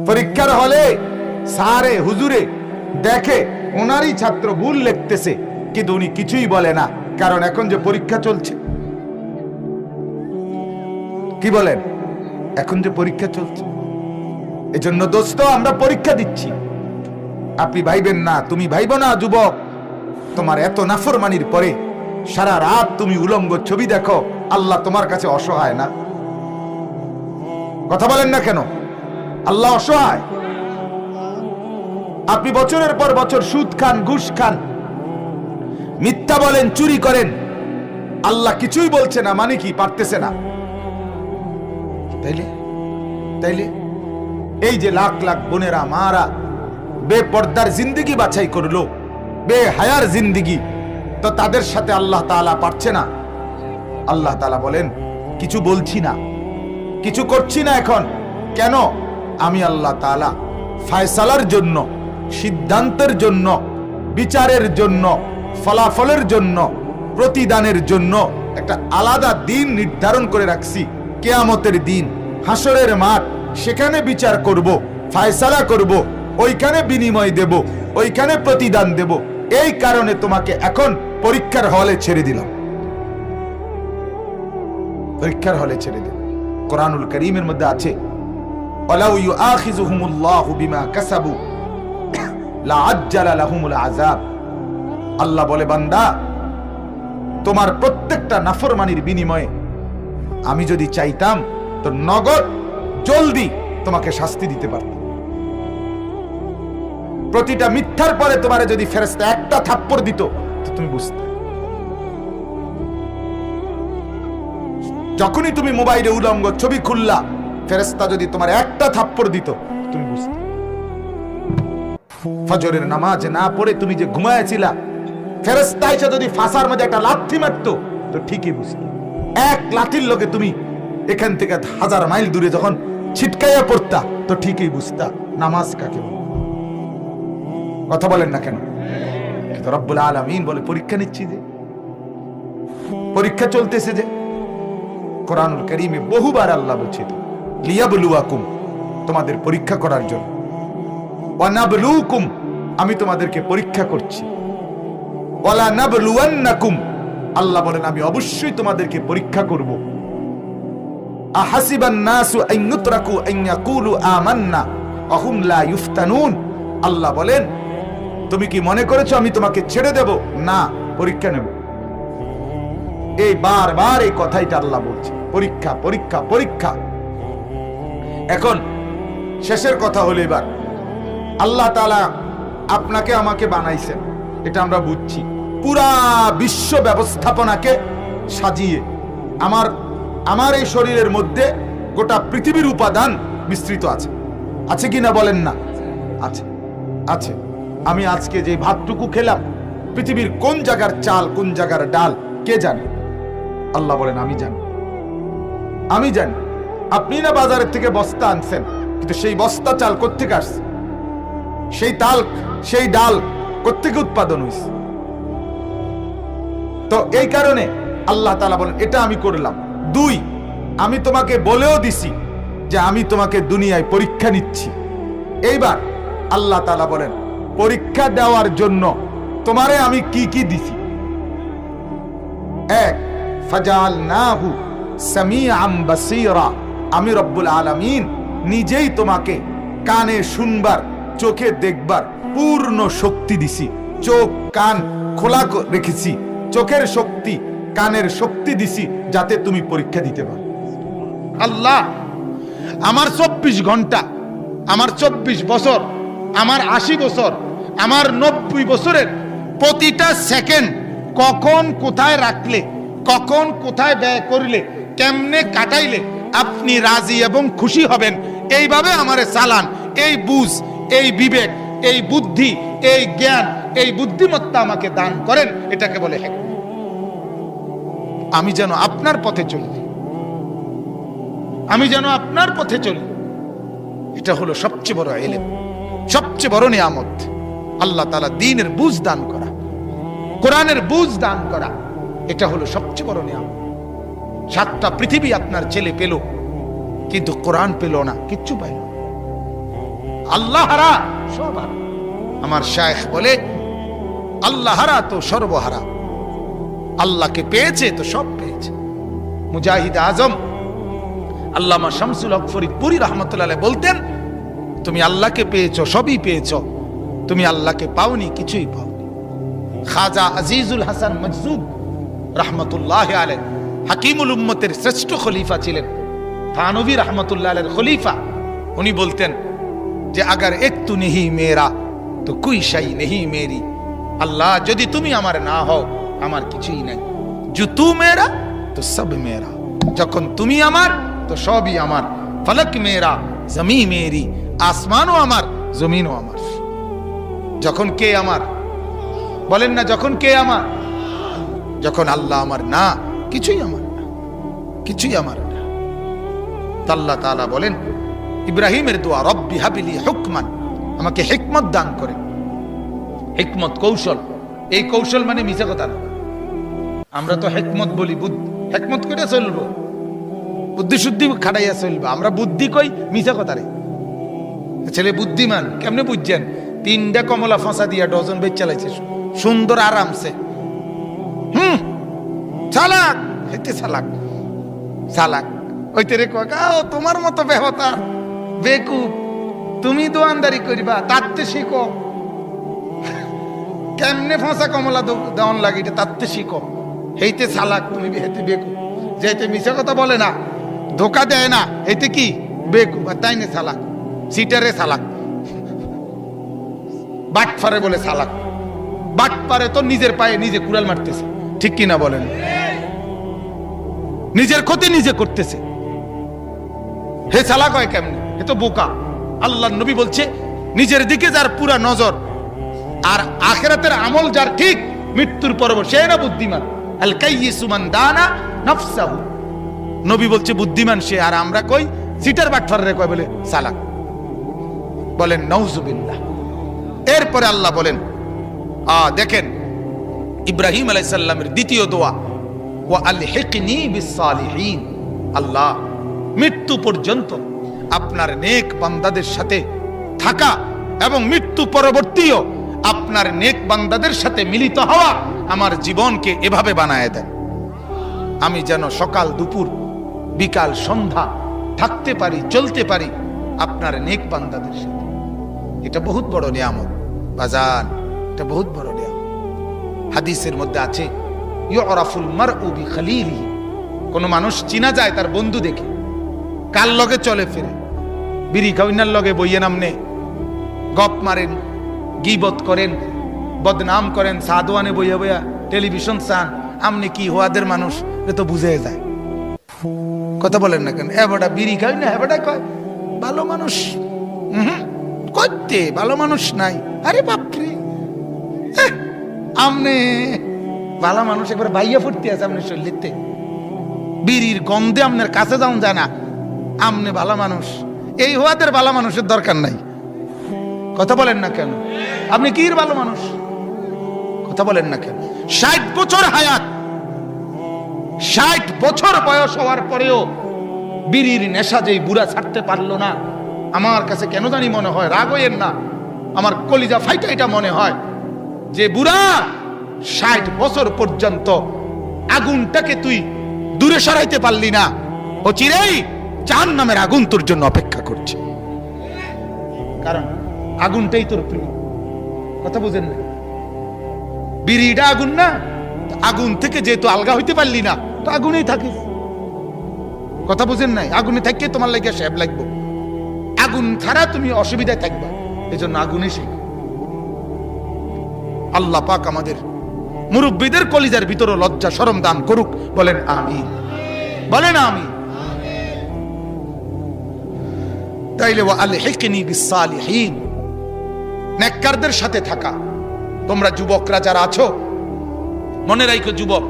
পরীক্ষার হলে স্যারে হুজুরে দেখে ওনারই ছাত্র ভুল লিখতেছে, কিন্তু উনি কিছুই বলে না, কারণ এখন যে পরীক্ষা চলছে। কি বলেন? এখন যে পরীক্ষা চলছে, এজন্য দোস্ত আমরা পরীক্ষা দিচ্ছি। আপনি ভাইবেন না, তুমি ভাইবো না যুবক, তোমার এত নাফরমানির পরে সারা রাত তুমি উলঙ্গ ছবি দেখো, আল্লাহ তোমার কাছে অসহায় না? কথা বলেন না কেন? আল্লাহ অসহায়? আপনি বছরের পর বছর সুদ খান, ঘুষ খান, মিথ্যা বলেন, চুরি করেন, আল্লাহ কিছুই বলছে না, মানে কি? পারতেছে না। তাইলে তাইলে এই যে লাখ লাখ বোনেরা মারা বেপর্দার জিন্দেগি বাছাই করলো, বেহায়ার জিন্দেগি, তো তাদের সাথে আল্লাহ তাআলা পারছে না? আল্লাহ তাআলা বলেন কিছু বলছি না, কিছু করছি না। এখন কেন? আমি আল্লাহ তাআলা ফয়সালার জন্য, সিদ্ধান্তের জন্য, বিচারের জন্য, ফলাফলের জন্য, প্রতিদানের জন্য একটা আলাদা দিন নির্ধারণ করে রাখছি। কিয়ামতের দিন, হাসরের মাঠ, সেখানে বিচার করব, ফয়সালা করব, ওইখানে বিনিময় দেব, ওইখানে প্রতিদান দেব। এই কারণে তোমাকে এখন পরীক্ষার হলে ছেড়ে দিলাম, পরীক্ষার হলে ছেড়ে দিলাম। কোরআনুল কারীমের মধ্যে আছে, ওয়ালাউ ইউআখিযুহুমুল্লাহু বিমা কাসাবু লাআজ্জালা লাহুমুল আযাব। আল্লাহ বলে, বান্দা, তোমার প্রত্যেকটা নাফরমানির বিনিময়ে আমি যদি চাইতাম তো নগদ জলদি তোমাকে শাস্তি দিতে পারতাম। প্রতিটা মিথ্যার পরে তোমারে যদি ফেরেশতা একটা থাপ্পড় দিত তো তুমি বুঝতে। যখনই তুমি মোবাইলে উলঙ্গ ছবি খুললা, ফেরেশতা যদি তোমার একটা থাপ্পড় দিত তুমি বুঝতে। ফজরের নামাজ না পড়ে তুমি যে ঘুমায়েছিলা, ফেরেশতা এসে যদি ফাঁসার মধ্যে একটা লাথি মারতো তো ঠিকই বুঝতে। এক লাথির লোকে তুমি এখান থেকে 1000 মাইল দূরে যখন ছিটকাইয়া পড়তা তো ঠিকই বুঝতা নামাজ কাকে বলে। কথা বলেন না কেন? কিন্তু রব্বুল আলামিন বলে পরীক্ষা নিচ্ছি, যে পরীক্ষা চলতেছে, যে কোরআনুল কারীমে বহুবার আল্লাহ বলছে লিয়াবলুয়াকুম, তোমাদের পরীক্ষা করার জন্য, ওয়া নাবলুকুম, আমি তোমাদেরকে পরীক্ষা করছি, ওয়ালা নাবলুয়ান্নাকুম, আল্লাহ বলেন আমি অবশ্যই তোমাদেরকে পরীক্ষা করব। আহাসিবান নাসু আন ইউতরাকু আন ইয়াকুলু আমান্না ওয়া হুম লা ইফতানুন, আল্লাহ বলেন তুমি কি মনে করেছো আমি তোমাকে ছেড়ে দেব? না, পরীক্ষা নেব। এই বারবার এই কথাইটা আল্লাহ বলছে, পরীক্ষা পরীক্ষা পরীক্ষা। এখন শেষের কথা হলো, এবার আল্লাহ তাআলা আপনাকে আমাকে বানাইছেন, এটা আমরা বুঝছি। পুরা বিশ্ব ব্যবস্থাপনাকে সাজিয়ে আমার এই শরীরের মধ্যে গোটা পৃথিবীর উপাদান মিশ্রিত আছে, আছে কি না বলেন না? আছে, আছে। আমি আজকে যে ভাতটুকু খেলাম, পৃথিবীর কোন জায়গার চাল, কোন জায়গার ডাল কে জানে? আল্লাহ বলেন আমি জানি, আমি জানি। আপনি না বাজারের থেকে বস্তা আনছেন, কিন্তু সেই বস্তা চাল কোত্থেকে আসছে? সেই ডাল কোত্থেকে উৎপাদন হয়েছে? তো এই কারণে আল্লাহ তাআলা বলেন এটা আমি করলাম। 2, আমি তোমাকে বলেও দিছি যে আমি তোমাকে দুনিয়ায় পরীক্ষা নিচ্ছি। এইবার আল্লাহ তাআলা বলেন পরীক্ষা দেওয়ার জন্য তোমারে আমি কি কি দিছি। 1, ফাজালনাহু সামিআম বাসীরা, আমি রব্বুল আলামিন নিজেই তোমাকে কানে শুনবার, চোখে দেখবার পূর্ণ শক্তি দিছি। চোখ কান খোলা রেখেছি, চোখের শক্তি, কানের শক্তি দিছি, যাতে তুমি পরীক্ষা দিতে পারো। আল্লাহ আমার 24 ঘন্টা, আমার 24 বছর, আমার 80 বছর, আমার 90 বছরের প্রতিটা সেকেন্ড কখন কোথায় রাখলে, কখন কোথায় ব্যয় করলে, কেমনে কাটাইলে আপনি রাজি এবং খুশি হবেন, এইভাবে আমারে চালান। এই বুঝ, এই বিবেক, এই বুদ্ধি, এই জ্ঞান, এই বুদ্ধিমত্তা আমাকে দান করেন, এটাকে বলে হিকমত। আমি যেন আপনার পথে চলি, আমি যেন আপনার পথে চলি, এটা হলো সবচেয়ে বড় ইলম, সবচেয়ে বড় নিয়ামত। আল্লাহ তাআলা দ্বীনের বুঝ দান করা, কোরআনের বুঝ দান করা, এটা হলো সবচেয়ে বড় নিয়ামত। 7টা পৃথিবী আপনার ছেলে পেল, কিন্তু কোরআন পেল না, কিচ্ছু পাইল। আল্লাহ হারা সব হারা। আমার শায়েখ বলে আল্লাহ হারা তো সর্বহারা, আল্লাহকে পেয়েছে তো সব পেয়েছে। মুজাহিদ আজম আল্লামা শামসুল হক ফরিদপুরি রহমতুল্লাহ আলাইহি বলতেন, তুমি আল্লাহকে পেয়েছো সবই পেয়েছো, তুমি আল্লাহকে পাওনি কিছুই পাওনি। খাজা আজিজুল হাসান মজজুব রহমতুল্লাহ আলাইহি হাকিমুল উম্মতের শ্রেষ্ঠ খলিফা ছিলেন, থানভী রহমতুল্লাহ আলাইহির খলিফা। উনি বলতেন যে আগার এক তু নেহি মেরা তো কুই শাই নেহি মেরি। আল্লাহ যদি তুমি আমার না হও আমার কিছুই নাই, জো তু মেরা তো সব মেরা। যখন তুমি আমার তো সবই আমার। ফলক মেরা জমি মেরি, আসমানও আমার জমিনও আমার। যখন কে আমার বলেন না, যখন কে আমার, যখন আল্লাহ আমার না, কিছুই আমার না, কিছুই আমার না। আল্লাহ তাআলা বলেন ইব্রাহিমের দোয়া, রব্বি হাবিলি হুকমান, আমাকে হিকমত দান করে। হিকমত কৌশল, এই কৌশল মানে মিছা কথা না। আমরা তো হিকমত বলি, হিকমত করে চলবো, বুদ্ধি শুদ্ধি খাটাইয়া চলবো। আমরা বুদ্ধি কই মিছা কথা রে। ছেলে বুদ্ধিমান কেমনে বুঝছেন? 3টা কমলা ফাঁসা দিয়া ডজন বেচ চালাইছে সুন্দর আরামসে। চালাক হেতে চালাক, চালাক ওইতে রে কাও তোমার মতো বেহতা বেকুব, তুমি দোয়ানদারি করিবা তাতে শিখো। কেমনে ফাঁসা কমলা দেওয়ান লাগে এটা তাতে শিখো। হেইতে চালাক তুমি, হেতে বেকুব। যেতে মিছা কথা বলে না, ধোকা দেয় না, এতে কি বেকুব। আর তাই না চালাক, সিটারে চালাক, বাট ফারে বলে চালাক। বাট পারে তো নিজের পায়ে নিজে কুড়াল মারতেছে, ঠিক কিনা বলেন? নিজের ক্ষতি নিজে করতেছে। হে চালাক হয় কেমনে? এ তো বোকা। আল্লাহর নবী বলছে নিজের দিকে যার পুরা নজর আর আখিরাতের আমল যার ঠিক, মৃত্যুর পর সে না বুদ্ধিমান। আল কাইয়িসু মান দানা নাফসাহু, নবী বলছে বুদ্ধিমান সে। আর আমরা কই সিটার বাটফাররে কয় বলে চালাক। বলেন নাউজুবিল্লাহ। এরপরে আল্লাহ বলেন, দেখেন ইব্রাহিম আলাইহিস সালামের দ্বিতীয় দোয়া, ওয়া আলহিকনি বিস সালিহিন। আল্লাহ মৃত্যু পর্যন্ত আপনার নেক বান্দাদের সাথে থাকা এবং মৃত্যু পরবর্তীও আপনার নেক বান্দাদের সাথে মিলিত হওয়া আমার জীবনকে এভাবে বানায় দেন, আমি যেন সকাল দুপুর বিকাল সন্ধ্যা থাকতে পারি, চলতে পারি আপনার নেক বান্দাদের সাথে। এটা বহুত বড় নিয়ামত বাজান, এটা বহুত বড় নিয়ামত। হাদিসের মধ্যে আছে ইউরাফুল মারউ বিখালিলিহি, কোন মানুষ চিনা যায় তার বন্ধু দেখে। কার লগে চলে ফিরে, বিড়ি খাওয়ার লগে বইয়ে নামনে গপ মারেন, গীবত করেন, বদনাম করেন, সাদওয়ানে বইয়া বইয়া টেলিভিশন চান, আমনি কি হওয়াদের মানুষ এ তো বুঝে যায়। কথা বলেন না কেন? এবারটা বিড়ি খাই না, এবারটা কয় ভালো মানুষ। করতে ভালো মানুষ নাই। আরে বাপরে, আমনে ভালো মানুষ একবার বাইয়া ফুটতে আছে আপনার শরীরতে, বিড়ির গন্ধে আপনার কাছে যাওয়া যায় না, আমনে ভালো মানুষ। এই হওয়াদের ভালো মানুষের দরকার নাই। কথা বলেন না কেন? আপনি কি ভালো মানুষ? কথা বলেন না কেন? 60 বছর হায়াত, 60 বছর বয়স হওয়ার পরেও বিড়ির নেশা যেই বুড়া ছাড়তে পারলো না, আমার কাছে কেন জানি মনে হয়, রাগ হইয়েন না, আমার কলিজা ফাইটা এটা মনে হয় যে বুড়া 60 বছর পর্যন্ত আগুনটাকে তুই দূরে সরাইতে পারলি না, ও চিরেই জাহান্নামের আগুন তোর জন্য অপেক্ষা করছে। কারণ আগুনটাই তোর প্রিয়। কথা বুঝেন না? বিড়িটা আগুন না, আগুন থেকে যেহেতু আলগা হইতে পারলি না তো আগুনেই থাকিস। কথা বুঝেন নাই? আগুনে থাকলে তোমার লাগে স্যাব লাগবে, আগুন ছাড়া তুমি অসুবিধায় থাকবা, এই জন্য আগুনে শেখো। আল্লাহ পাক আমাদের মুরব্বীদের কলিজার ভিতরে লজ্জা শরম দান করুক। বলেন আমিন, বলেন আমিন। তাইলে ওয়া আলহিকনি বিস সালিহিন, নেককারদের সাথে থাকা। তোমরা যুবকরা যারা আছো মনে রাখো, যুবক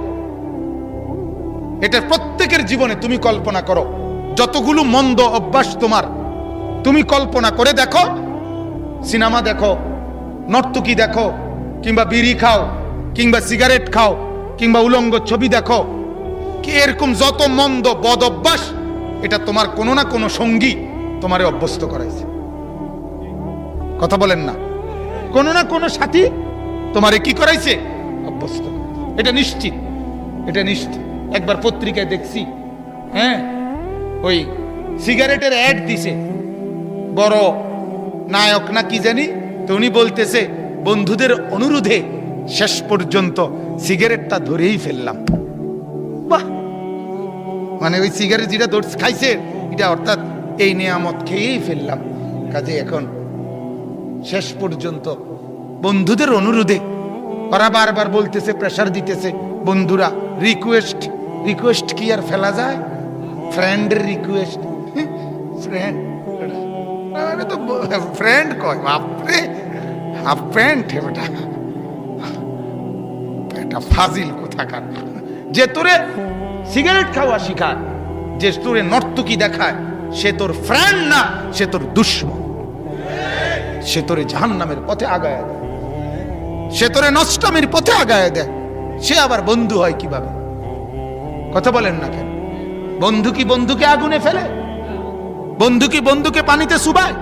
এটা প্রত্যেকের জীবনে তুমি কল্পনা করো, যতগুলো মন্দ অভ্যাস তোমার, তুমি কল্পনা করে দেখো, সিনেমা দেখো, নর্তকী দেখো, কিংবা বিড়ি খাও, কিংবা সিগারেট খাও, কিংবা উলঙ্গ ছবি দেখো, কি এরকম যত মন্দ বদ অভ্যাস, এটা তোমার কোনো না কোনো সঙ্গী তোমারে অভ্যস্ত করাইছে। কথা বলেন না? কোনো না কোনো সাথী তোমারে কি করাইছে, অভ্যস্ত। এটা নিশ্চিত, এটা নিশ্চিত। একবার পত্রিকায় দেখছি, হ্যাঁ, ওই সিগারেটের অ্যাড দিছে, বড় নায়ক না কি জানি, তো উনি বলতেছে বন্ধুদের অনুরোধে শেষ পর্যন্ত সিগারেটটা ধরেই ফেললাম। বাহ, মানে ওই সিগারেট যেটা খাইছে এটা, অর্থাৎ এই নিয়ামত খেয়েই ফেললাম, কাজে এখন শেষ পর্যন্ত বন্ধুদের অনুরোধে। ওরা বারবার বলতেছে, প্রেসার দিতেছে, বন্ধুরা রিকোয়েস্ট, রিকোয়েস্ট কি আর ফেলা যায়? ফ্রেন্ডের রিকোয়েস্ট, ফ্রেন্ড তো ফ্রেন্ড কয়, বাপরে হাফ প্যান্ট বেটা, এটা ফাজিল কোথাকার। যে তোরে সিগারেট খাওয়া শিখায়, যে তোরে নর্তকী দেখায়, সে তোর ফ্রেন্ড না, সে তোর দুশ্মন। সে তোরে জাহান্নামের পথে আগায় দেয়, সে তোরে নষ্টামির পথে আগায় দেয়। সে আবার বন্ধু হয় কিভাবে? কথা বলেন না কেন? বন্ধু কি বন্ধুকে আগুনে ফেলে? বন্ধু কি বন্ধুকে পানিতে চুবায়?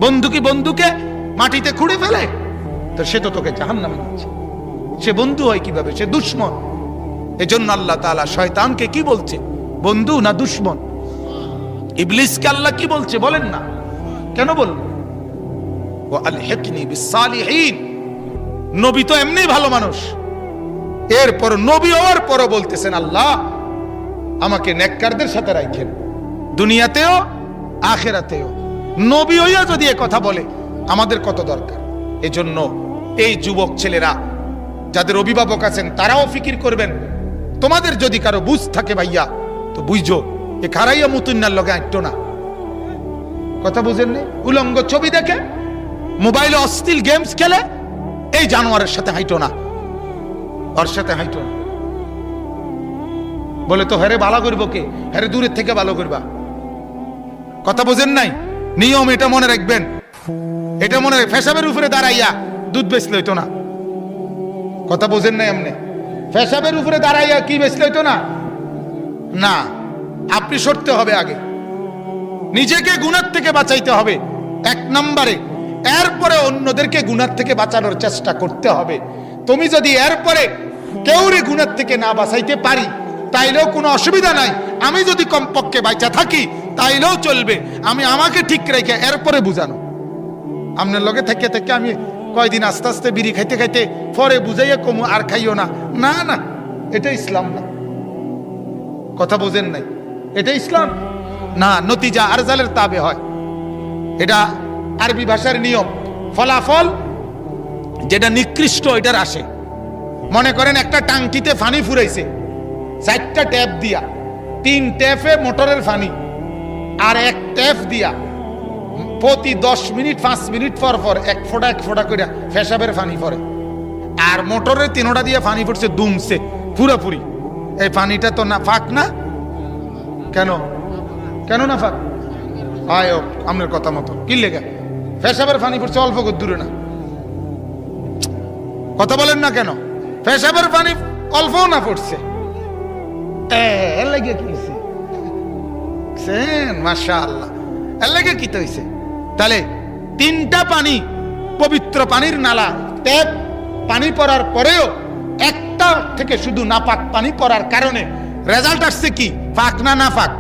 বন্ধু কি বন্ধুকে মাটিতে খুঁড়ে ফেলে? তো সে তো তোকে জাহান্নামে নিচ্ছে। সে বন্ধু হয় কিভাবে? সে দুশ্মন। এজন্য আল্লাহ তাআলা শয়তানকে কি বলছে, বন্ধু না দুশ্মন? ইবলিসকে আল্লাহ কি বলছে বলেন না? কেন বলল? ওয়া আলহিকনি বিসসালিহিন। নবী তো এমনি ভালো মানুষ, এরপর নবী হওয়ার পরও বলতেছেন, আল্লাহ আমাকে নেককারদের সাথে রাখেন, দুনিয়াতেও আখিরাতেও। নবী হইয়া যদি এ কথা বলে, আমাদের কত দরকার। এজন্য এই যুবক ছেলেরা যাদের অভিভাবক আছেন, তারাও ফিকির করবেন। তোমাদের যদি কারো বুঝ থাকে ভাইয়া, তো বুঝো এ খারাইয়া মুতুন্নার লগে আঁটতো না। কথা বুঝেন না? উলঙ্গ ছবি দেখে, মোবাইলে অশ্লীল গেমস খেলে, এই জানোয়ারের সাথে হাইটো না, ওর সাথে হাইটো না। বলে তো হেরে ভালো করবো কে? হেরে দূরের থেকে ভালো করবা। কথা বোঝেন নাই? নিয়ম এটা মনে রাখবেন, এটা মনে রাখ। ফেসাবের উপরে দাঁড়াইয়া দুধ বেচলে হইতো না। কথা বোঝেন নাই? এমনি ফেসাবের উপরে দাঁড়াইয়া কি বেচলে হইতো না? না, আপনি সরতে হবে আগে, নিজেকে গুনার থেকে বাঁচাইতে হবে এক নম্বরে, এরপরে অন্যদেরকে গুনার থেকে বাঁচানোর চেষ্টা করতে হবে। তুমি যদি এরপরে কেউরে গুনার থেকে না বাঁচাইতে পারি, তাইলেও কোনো অসুবিধা নাই। আমি যদি কমপক্ষে বাঁচা থাকি, তাইলেও চলবে। আমি আমাকে ঠিক রেখে এরপরে বুঝানো। আপনার লগে থেকে থেকে আমি কয়দিন আস্তে আস্তে বিড়ি খাইতে খাইতে পরে বুঝাইয়া কমু, আর খাইও না, না না, এটা ইসলাম না। কথা বোঝেন নাই? এটা ইসলাম না। নতিজা আরজালের তাবে হয়, এটা আরবি ভাষার নিয়ম। ফলাফল যেটা নিকৃষ্ট এটার আসে। মনে করেন একটা টাঙ্কিতে পানি ফুরাইছে, 4টা ট্যাপ দিয়া, 3 ট্যাপে মোটরের পানি, আর 1 ট্যাপ দিয়া প্রতি 10 মিনিট 5 মিনিট পর পর এক ফোঁটা করে পেশাবের পানি পড়ে। আর মোটরের 3টা দিয়ে পানি পড়ছে দুমছে পুরাপুরি। এই পানিটা তো না ফাঁক না? কেন কেন না ফাঁক? আয় আপনার কথা মতো কি লেগে পেশাবের পানি পড়ছে অল্প দূরে না। কথা বলেন না কেন? পেশাবের পানি অল্পও না পড়ছে, এর লাগে কি হইছে? মাশাআল্লাহ, এর লাগে কি হইছে? তাহলে 3টা পানি, পবিত্র পানির নালা, ট্যাপ পানি পড়ার পরেও একটা থেকে শুধু নাপাক পানি পড়ার কারণে রেজাল্ট আসছে কি? পাক না না পাক?